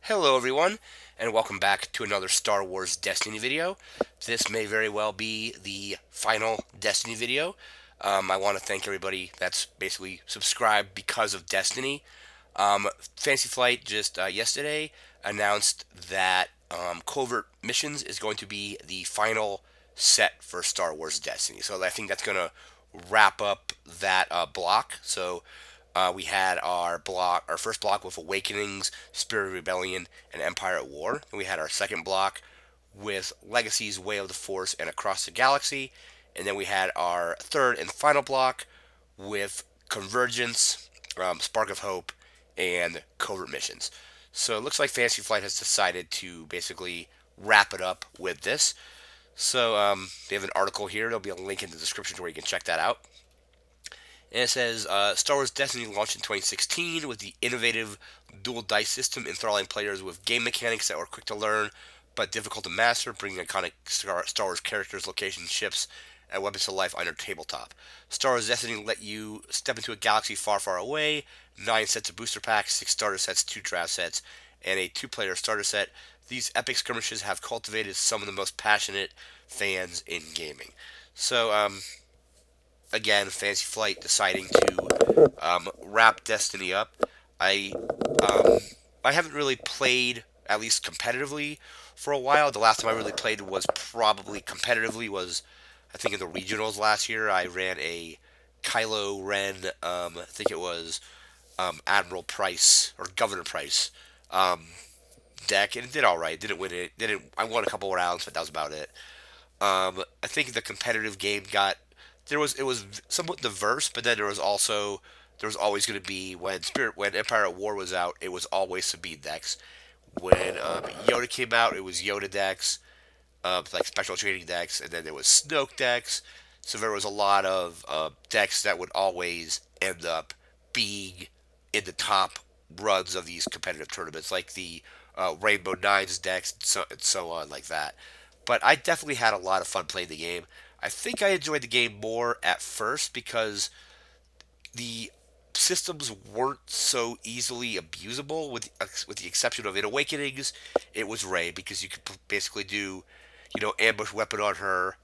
Hello everyone, and welcome back to another Star Wars Destiny video. This may very well be the final Destiny video. I want to thank everybody that's basically subscribed because of Destiny. Fantasy Flight just yesterday announced that Covert Missions is going to be the final set for Star Wars Destiny. So I think that's going to wrap up that block. So we had our first block with Awakenings, Spirit of Rebellion, and Empire at War. And we had our second block with Legacies, Way of the Force, and Across the Galaxy. And then we had our third and final block with Convergence, Spark of Hope, and Covert Missions. So it looks like Fantasy Flight has decided to basically wrap it up with this. So they have an article here. There'll be a link in the description where you can check that out. And it says Star Wars Destiny launched in 2016 with the innovative dual dice system, enthralling players with game mechanics that were quick to learn but difficult to master, bringing iconic Star Wars characters, locations, ships, and weapons to life on your tabletop. Star Wars Destiny let you step into a galaxy far, far away. 9 sets of booster packs, 6 starter sets, 2 draft sets, and a 2 player starter set. These epic skirmishes have cultivated some of the most passionate fans in gaming. So, again, Fantasy Flight deciding to wrap Destiny up. I um, I haven't really played at least competitively for a while. The last time I really played was probably competitively was I think in the regionals last year. I ran a Kylo Ren. I think it was Admiral Price or Governor Price um, deck, and it did all right. Didn't win it. Didn't I won a couple rounds, but that was about it. I think the competitive game got it was somewhat diverse, but then there was always going to be when Empire at War was out, it was always Sabine decks. When Yoda came out, it was Yoda decks, like special training decks, and then there was Snoke decks. So there was a lot of decks that would always end up being in the top runs of these competitive tournaments, like the Rainbow Nines decks and so on, like that. But I definitely had a lot of fun playing the game. I think I enjoyed the game more at first because the systems weren't so easily abusable, with the exception of in Awakenings, it was Rey because you could basically do, ambush weapon on her.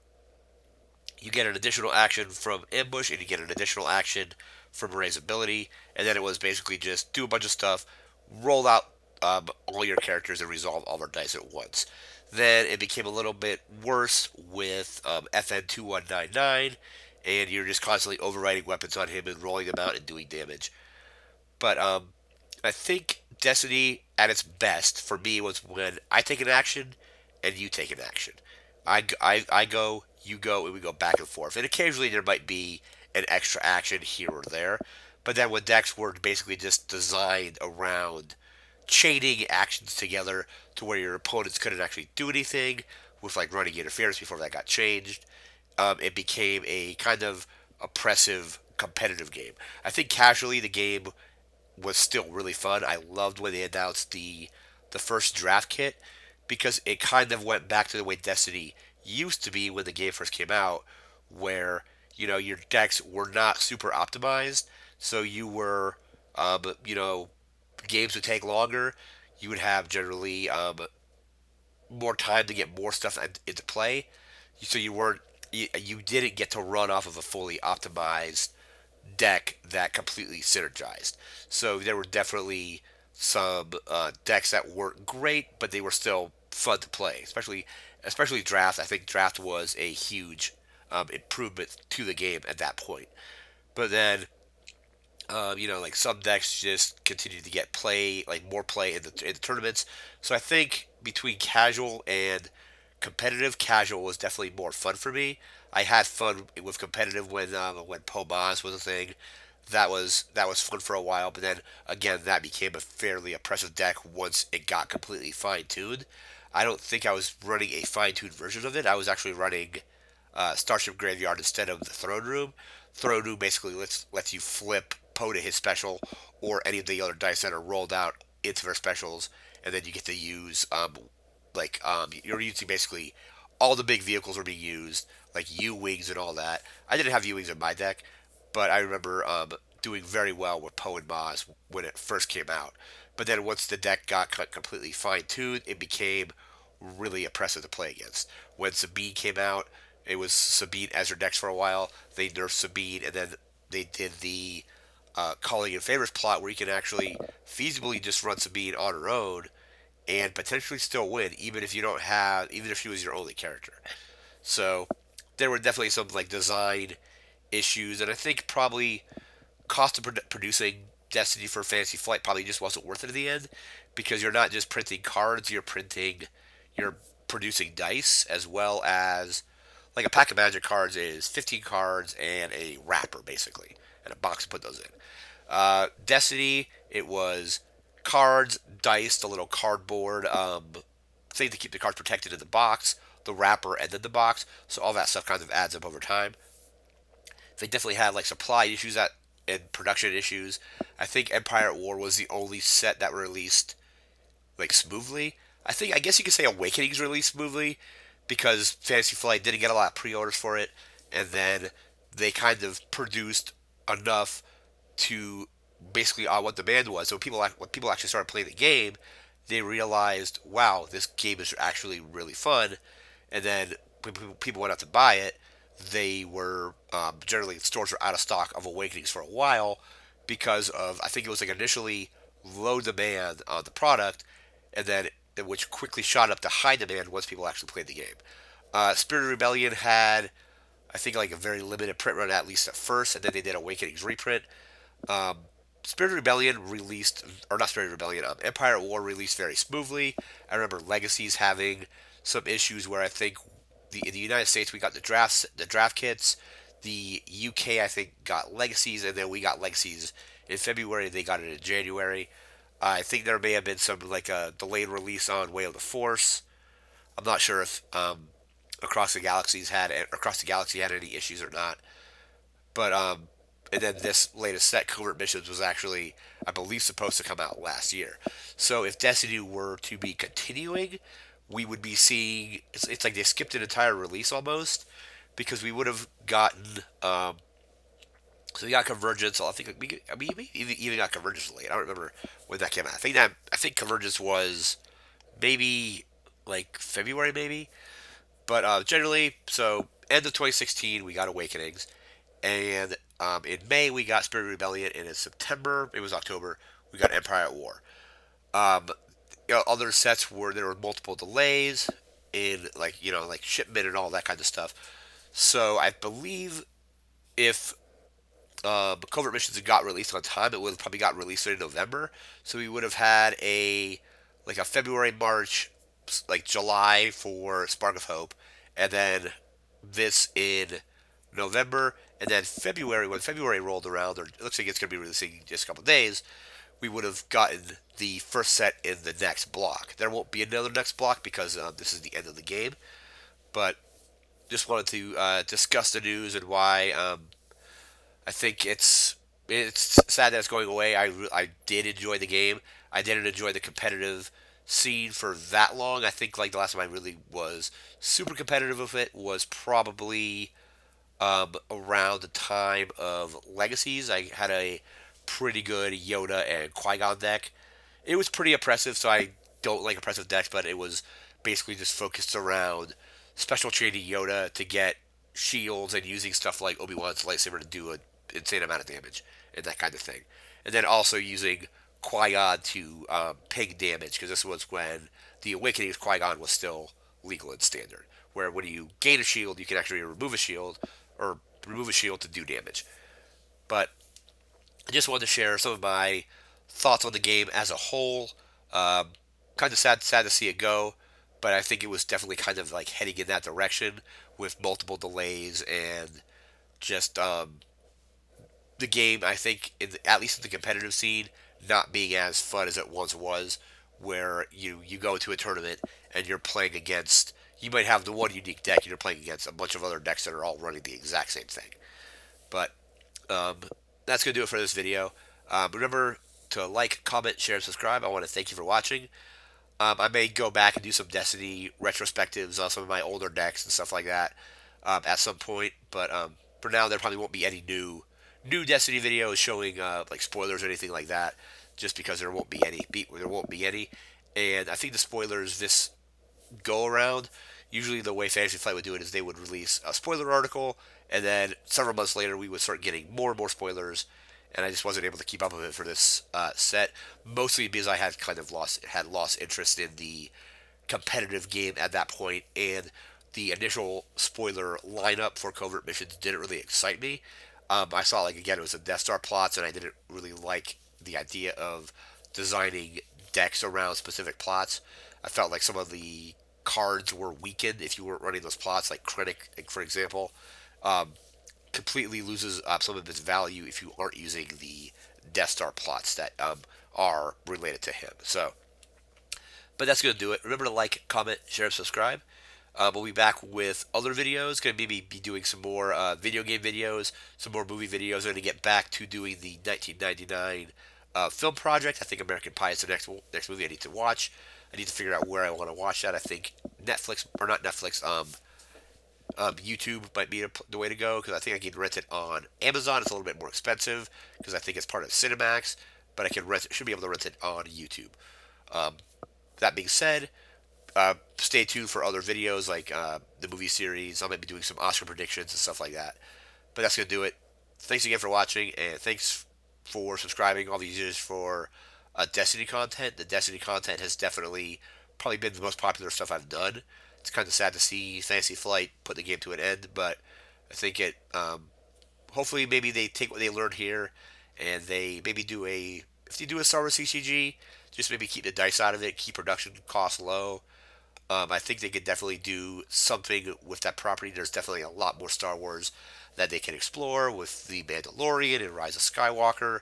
You get an additional action from ambush, and you get an additional action from Rey's ability, and then it was basically just do a bunch of stuff, roll out all your characters, and resolve all their dice at once. Then it became a little bit worse with FN 2199, and you're just constantly overriding weapons on him and rolling them out and doing damage. But I think Destiny at its best for me was when I take an action and you take an action. I go, you go, and we go back and forth. And occasionally there might be an extra action here or there. But then when decks were basically just designed around chaining actions together to where your opponents couldn't actually do anything with like running interference before that got changed, it became a kind of oppressive competitive game. I think casually the game was still really fun. I loved when they announced the first draft kit because it kind of went back to the way Destiny used to be when the game first came out, where your decks were not super optimized, so you were, you know, games would take longer. You would have generally more time to get more stuff into play, so you didn't get to run off of a fully optimized deck that completely synergized. So there were definitely some decks that weren't great, but they were still fun to play. Especially draft. I think draft was a huge improvement to the game at that point. But then like some decks just continue to get play, like more play in the tournaments. So I think between casual and competitive, casual was definitely more fun for me. I had fun with competitive when Pomaz was a thing. That was fun for a while, but then again that became a fairly oppressive deck once it got completely fine tuned. I don't think I was running a fine tuned version of it. I was actually running Starship Graveyard instead of the Throne Room. Throne Room basically lets you flip Poe to his special or any of the other dice that are rolled out into their specials, and then you get to use you're using basically all the big vehicles are being used, like U wings and all that. I didn't have U wings in my deck, but I remember doing very well with Poe and Maz when it first came out But then once the deck got completely fine tuned, it became really oppressive to play against. When Sabine came out, it was Sabine as your decks for a while. They nerfed Sabine, and then they did the calling in favors plot where you can actually feasibly just run Sabine on her own and potentially still win, even if you don't have, even if she was your only character. So there were definitely some like design issues, and I think probably cost of producing Destiny for Fantasy Flight probably just wasn't worth it in the end, because you're not just printing cards, you're producing dice as well as like a pack of Magic cards is 15 cards and a wrapper basically, and a box to put those in. Destiny, it was cards, dice, the little cardboard thing to keep the cards protected in the box, the wrapper, and then the box. So all that stuff kind of adds up over time. They definitely had like supply issues and production issues. I think Empire at War was the only set that released like smoothly. I guess you could say Awakenings released smoothly because Fantasy Flight didn't get a lot of pre-orders for it, and then they kind of produced enough to basically on what demand was. So when people actually started playing the game, they realized, wow, this game is actually really fun. And then when people went out to buy it, they were generally stores were out of stock of Awakenings for a while because of I think it was like initially low demand on the product, and then which quickly shot up to high demand once people actually played the game. Spirit of Rebellion had I think like a very limited print run at least at first, and then they did Awakenings reprint. Um, Spirit of Rebellion released, or not Spirit of Rebellion, Empire at War released very smoothly. I remember Legacies having some issues where I think in the United States we got the draft kits. The UK I think got Legacies, and then we got Legacies in February. They got it in January. I think there may have been some like a delayed release on Way of the Force. I'm not sure if Across the Galaxy had any issues or not. But and then this latest set, Covert Missions, was actually, I believe, supposed to come out last year. So if Destiny were to be continuing, we would be seeing. It's like they skipped an entire release almost, because we would have gotten. So we got Convergence. I think we even got Convergence late. I don't remember when that came out. I think Convergence was maybe like February maybe. But generally, so end of 2016, we got Awakenings. And in May, we got Spirit of Rebellion. And in September, it was October, we got Empire at War. Um, other sets were there were multiple delays in like shipment and all that kind of stuff. So I believe if Covert Missions had got released on time, it would have probably got released in November. So we would have had a February, March, like July for Spark of Hope, and then this in November, and then February, when February rolled around, or it looks like it's going to be releasing in just a couple of days, we would have gotten the first set in the next block. There won't be another next block because this is the end of the game, but just wanted to discuss the news and why I think it's sad that it's going away. I did enjoy the game. I didn't enjoy the competitive scene for that long. I think like the last time I really was super competitive with it was probably around the time of Legacies. I had a pretty good Yoda and Qui Gon deck. It was pretty oppressive, so I don't like oppressive decks, but it was basically just focused around special training Yoda to get shields and using stuff like Obi Wan's lightsaber to do an insane amount of damage and that kind of thing. And then also using Qui Gon to ping damage, because this was when the Awakenings Qui Gon was still legal and standard. Where when you gain a shield, you can actually remove a shield or remove a shield to do damage. But I just wanted to share some of my thoughts on the game as a whole. Um, Kind of sad to see it go, but I think it was definitely kind of like heading in that direction with multiple delays and just the game. I think, at least in the competitive scene, not being as fun as it once was, where you go to a tournament and you're playing against. You might have the one unique deck, and you're playing against a bunch of other decks that are all running the exact same thing. But um, that's going to do it for this video. Remember to like, comment, share, and subscribe. I want to thank you for watching. I may go back and do some Destiny retrospectives on some of my older decks and stuff like that at some point. But for now, there probably won't be any new Destiny videos showing like spoilers or anything like that. just because there won't be any. There won't be any, and I think the spoilers this go around. Usually, the way Fantasy Flight would do it is they would release a spoiler article, and then several months later, we would start getting more and more spoilers. And I just wasn't able to keep up with it for this set, mostly because I had lost interest in the competitive game at that point, and the initial spoiler lineup for covert missions didn't really excite me. I saw like again it was the Death Star plots, and I didn't really like the idea of designing decks around specific plots. I felt like some of the cards were weakened if you weren't running those plots, like Krennic, for example, completely loses some of its value if you aren't using the Death Star plots that are related to him. So, but that's going to do it. Remember to like, comment, share, and subscribe. We'll be back with other videos. Going to maybe be doing some more video game videos, some more movie videos. I'm going to get back to doing the 1999 film project. I think American Pie is the next movie I need to watch. I need to figure out where I want to watch that. I think Netflix or not Netflix. YouTube might be the way to go because I think I can rent it on Amazon. It's a little bit more expensive because I think it's part of Cinemax, but I can should be able to rent it on YouTube. Um, that being said, stay tuned for other videos like the movie series. I might be doing some Oscar predictions and stuff like that. But that's gonna do it. Thanks again for watching, and thanks for subscribing all these years for Destiny content. The Destiny content has definitely probably been the most popular stuff I've done. It's kind of sad to see Fantasy Flight put the game to an end, but I think it. Hopefully, maybe they take what they learned here, and they maybe do a. If they do a Star Wars CCG, just maybe keep the dice out of it, keep production costs low. I think they could definitely do something with that property. There's definitely a lot more Star Wars that they can explore with the Mandalorian and Rise of Skywalker.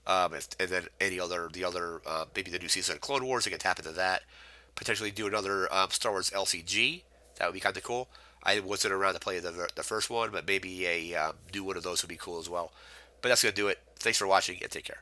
And then maybe the new season of Clone Wars, they can tap into that. Potentially do another Star Wars LCG. That would be kind of cool. I wasn't around to play the first one, but maybe a new one of those would be cool as well. But that's going to do it. Thanks for watching, and take care.